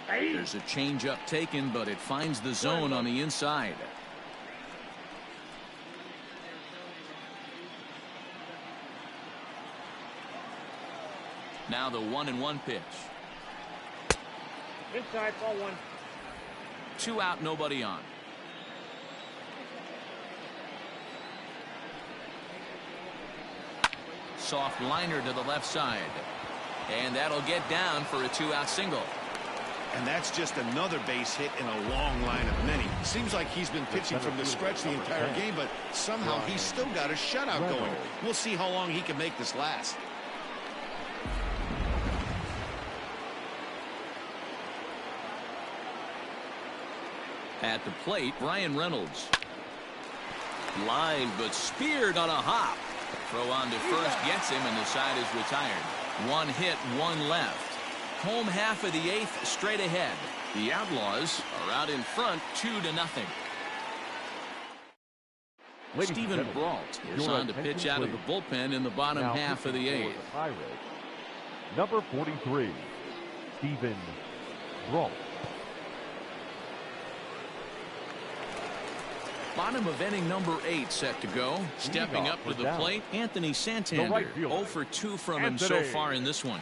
There's a changeup taken, but it finds the zone on the inside. Now the 1-1 pitch. Inside, ball 1. 2 out, nobody on. Soft liner to the left side. And that'll get down for a 2-out single. And that's just another base hit in a long line of many. Seems like he's been pitching from the stretch the entire game, but somehow he's still got a shutout going. We'll see how long he can make this last. At the plate, Bryan Reynolds. Line, but speared on a hop. Throw on to first gets him, and the side is retired. One hit, one left. Home half of the eighth straight ahead. The Outlaws are out in front 2-0. Stephen Brault is on to pitch out of the bullpen in the bottom half of the eighth. Number 43, Stephen Brault. Bottom of inning number 8 set to go. Stepping up to the plate, Anthony Santander. 0 for 2 from him so far in this one.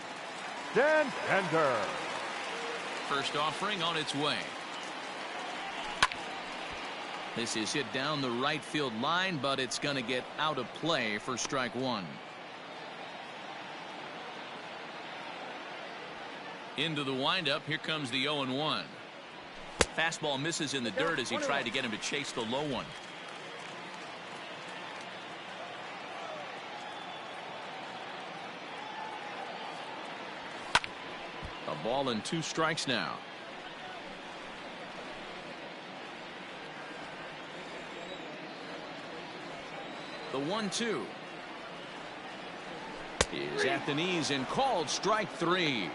Santander. First offering on its way. This is hit down the right field line, but it's going to get out of play for strike one. Into the windup. Here comes the 0-1. Fastball misses in the dirt as he tried to get him to chase the low one. A ball and 2 strikes now. The 1-2 is at the knees and called strike 3.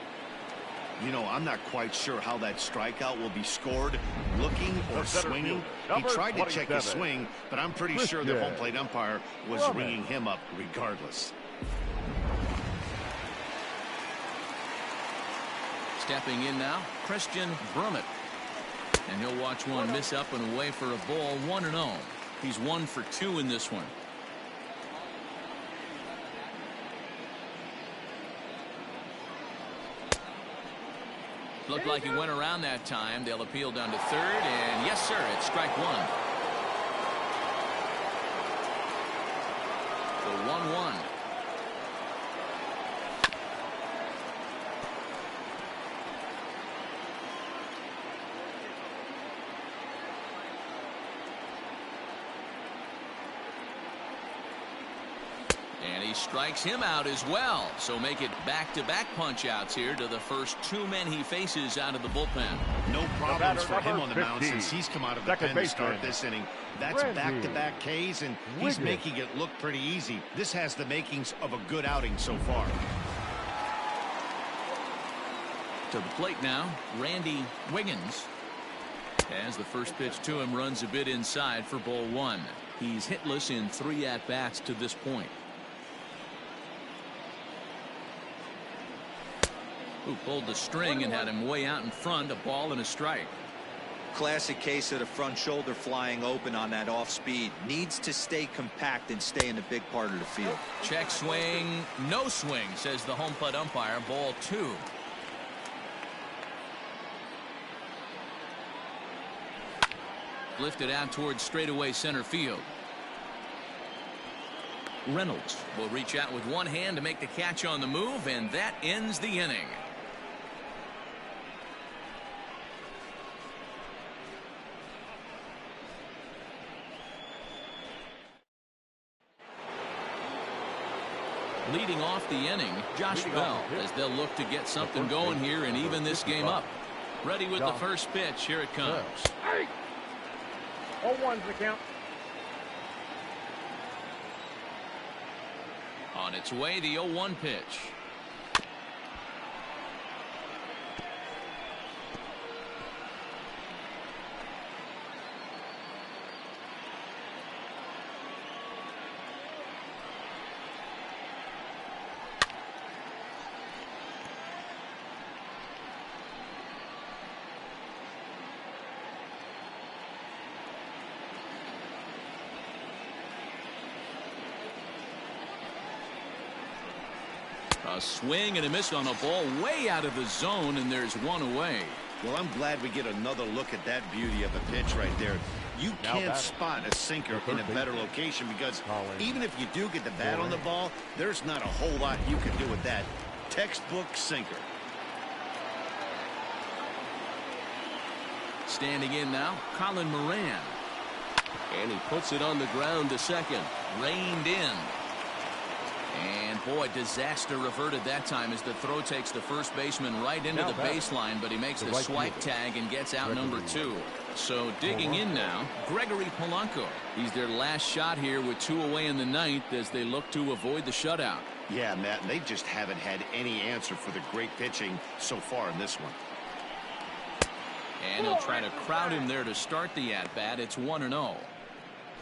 You know, I'm not quite sure how that strikeout will be scored. Looking or swinging. He tried to check his swing, but I'm pretty sure the home plate umpire was ringing him up regardless. Stepping in now, Christian Brummett. And he'll watch one miss up and away for a ball. 1-0. He's 1 for 2 in this one. Looked like he went around that time. They'll appeal down to third, and yes, sir, it's strike 1. The 1-1. And he strikes him out as well. So make it back-to-back punch-outs here to the first 2 men he faces out of the bullpen. No problems for him on the mound since he's come out of the pen to start this inning. That's back-to-back Ks, and he's making it look pretty easy. This has the makings of a good outing so far. To the plate now, Randy Wiggins. As the first pitch to him runs a bit inside for ball 1. He's hitless in 3 at-bats to this point. Who pulled the string and had him way out in front. A ball and a strike. Classic case of the front shoulder flying open on that off speed. Needs to stay compact and stay in the big part of the field. Check swing. No swing, says the home plate umpire. Ball 2. Lifted out towards straightaway center field. Reynolds will reach out with one hand to make the catch on the move, and that ends the inning. Leading off the inning, Josh Bell, as they'll look to get something going here and even this game up. Ready with the first pitch. Here it comes. 0-1's the count. On its way, the 0-1 pitch. A swing and a miss on a ball way out of the zone, and there's one away. Well, I'm glad we get another look at that beauty of a pitch right there. You can't spot a sinker in a better location because even if you do get the bat on the ball, there's not a whole lot you can do with that. Textbook sinker. Standing in now, Colin Moran. And he puts it on the ground to second. Reined in. And boy, disaster reverted that time as the throw takes the first baseman right into the baseline, but he makes the swipe tag and gets out number 2. So digging in now, Gregory Polanco. He's their last shot here with 2 away in the 9th as they look to avoid the shutout. Yeah, Matt, and they just haven't had any answer for the great pitching so far in this one. And he'll try to crowd him there to start the at-bat. It's 1-0.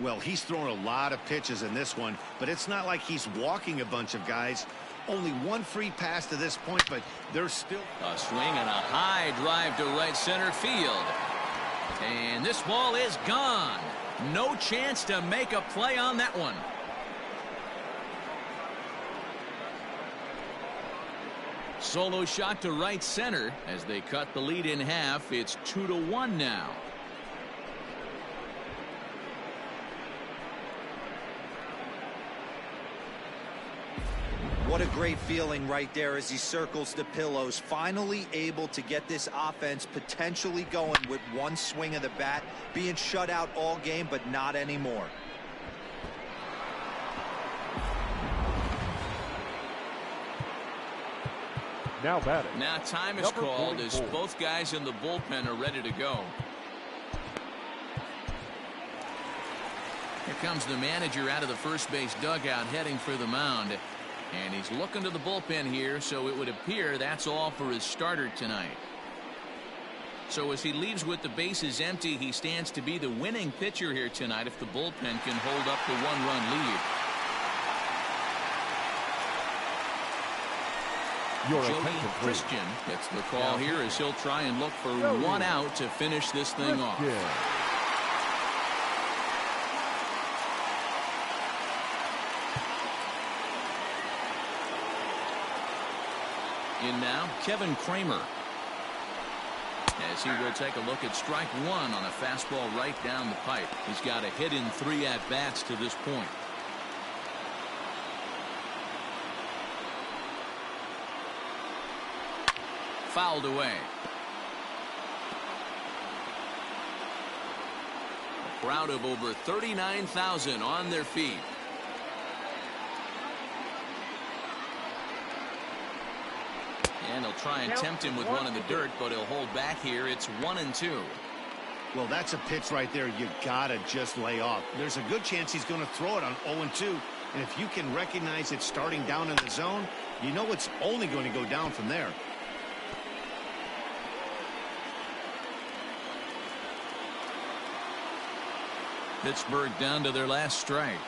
Well, he's thrown a lot of pitches in this one, but it's not like he's walking a bunch of guys. Only 1 free pass to this point, but there's still a swing and a high drive to right center field. And this ball is gone. No chance to make a play on that one. Solo shot to right center as they cut the lead in half. It's 2-1 now. What a great feeling right there as he circles the pillows. Finally able to get this offense potentially going with 1 swing of the bat. Being shut out all game, but not anymore. Now batting. Now time is called as both guys in the bullpen are ready to go. Here comes the manager out of the first base dugout heading for the mound. And he's looking to the bullpen here, so it would appear that's all for his starter tonight. So as he leaves with the bases empty, he stands to be the winning pitcher here tonight if the bullpen can hold up the 1-run lead. Joey Christian gets the call here as he'll try and look for 1 out to finish this thing off. In now, Kevin Kramer. As he will take a look at strike 1 on a fastball right down the pipe. He's got a hit in 3 at-bats to this point. Fouled away. A crowd of over 39,000 on their feet. And he'll try and tempt him with 1 in the dirt, but he'll hold back here. It's 1-2. Well, that's a pitch right there you gotta just lay off. There's a good chance he's going to throw it on 0-2, and if you can recognize it starting down in the zone, you know it's only going to go down from there. Pittsburgh down to their last strike.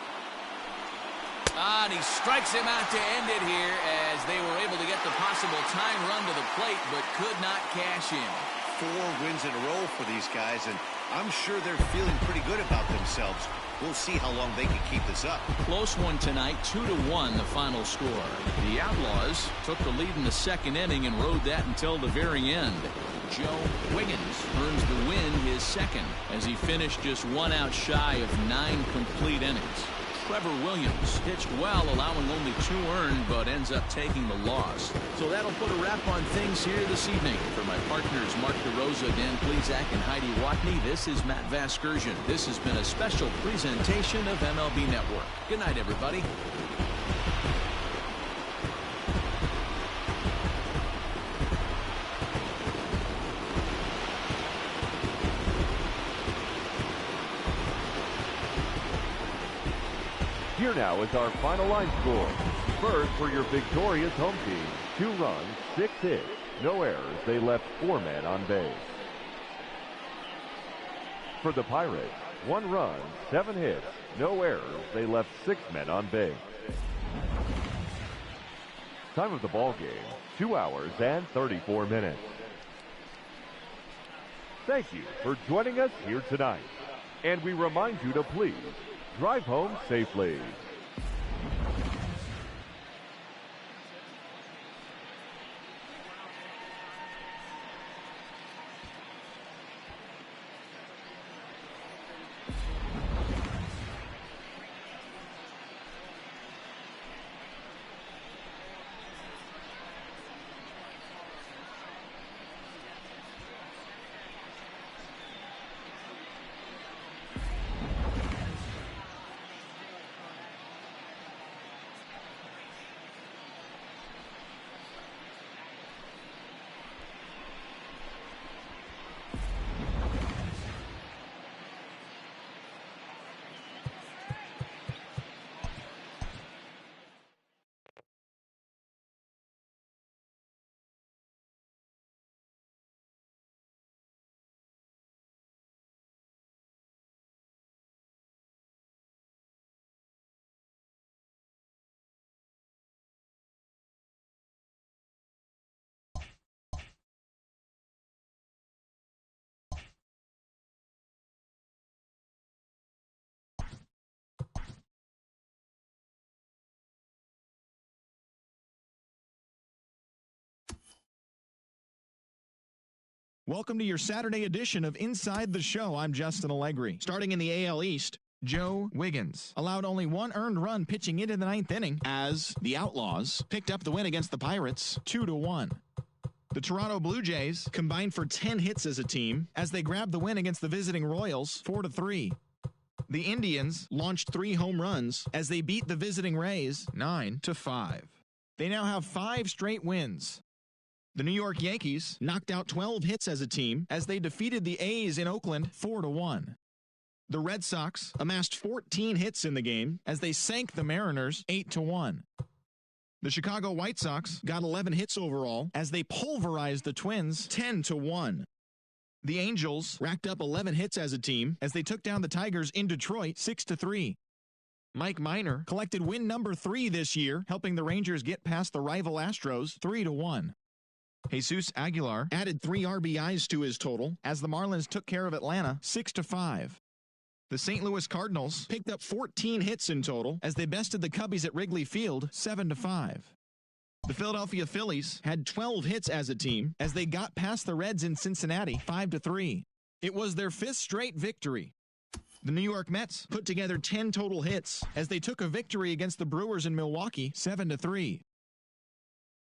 And he strikes him out to end it here as they were able to get the possible tying run to the plate, but could not cash in. 4 wins in a row for these guys, and I'm sure they're feeling pretty good about themselves. We'll see how long they can keep this up. Close one tonight, 2-1 the final score. The Outlaws took the lead in the 2nd inning and rode that until the very end. Joe Wiggins earns the win, his 2nd, as he finished just 1 out shy of 9 complete innings. Trevor Williams pitched well, allowing only 2 earned, but ends up taking the loss. So that'll put a wrap on things here this evening. For my partners, Mark DeRosa, Dan Plezak, and Heidi Watney, this is Matt Vasgersian. This has been a special presentation of MLB Network. Good night, everybody. Here now is our final line score. First, for your victorious home team, 2 runs, 6 hits, no errors. They left 4 men on base. For the Pirates, 1 run, 7 hits, no errors. They left 6 men on base. Time of the ball game, 2 hours and 34 minutes. Thank you for joining us here tonight. And we remind you to please drive home safely. Welcome to your Saturday edition of Inside the Show. I'm Justin Allegri. Starting in the AL East, Joe Wiggins allowed only one earned run pitching into the ninth inning as the Outlaws picked up the win against the Pirates 2-1. The Toronto Blue Jays combined for 10 hits as a team as they grabbed the win against the visiting Royals 4-3. The Indians launched 3 home runs as they beat the visiting Rays 9-5. They now have 5 straight wins. The New York Yankees knocked out 12 hits as a team as they defeated the A's in Oakland 4-1. The Red Sox amassed 14 hits in the game as they sank the Mariners 8-1. The Chicago White Sox got 11 hits overall as they pulverized the Twins 10-1. The Angels racked up 11 hits as a team as they took down the Tigers in Detroit 6-3. Mike Minor collected win number 3 this year, helping the Rangers get past the rival Astros 3-1. Jesus Aguilar added 3 RBIs to his total as the Marlins took care of Atlanta 6-5. The St. Louis Cardinals picked up 14 hits in total as they bested the Cubbies at Wrigley Field 7-5. The Philadelphia Phillies had 12 hits as a team as they got past the Reds in Cincinnati 5-3. It was their 5th straight victory. The New York Mets put together 10 total hits as they took a victory against the Brewers in Milwaukee 7-3.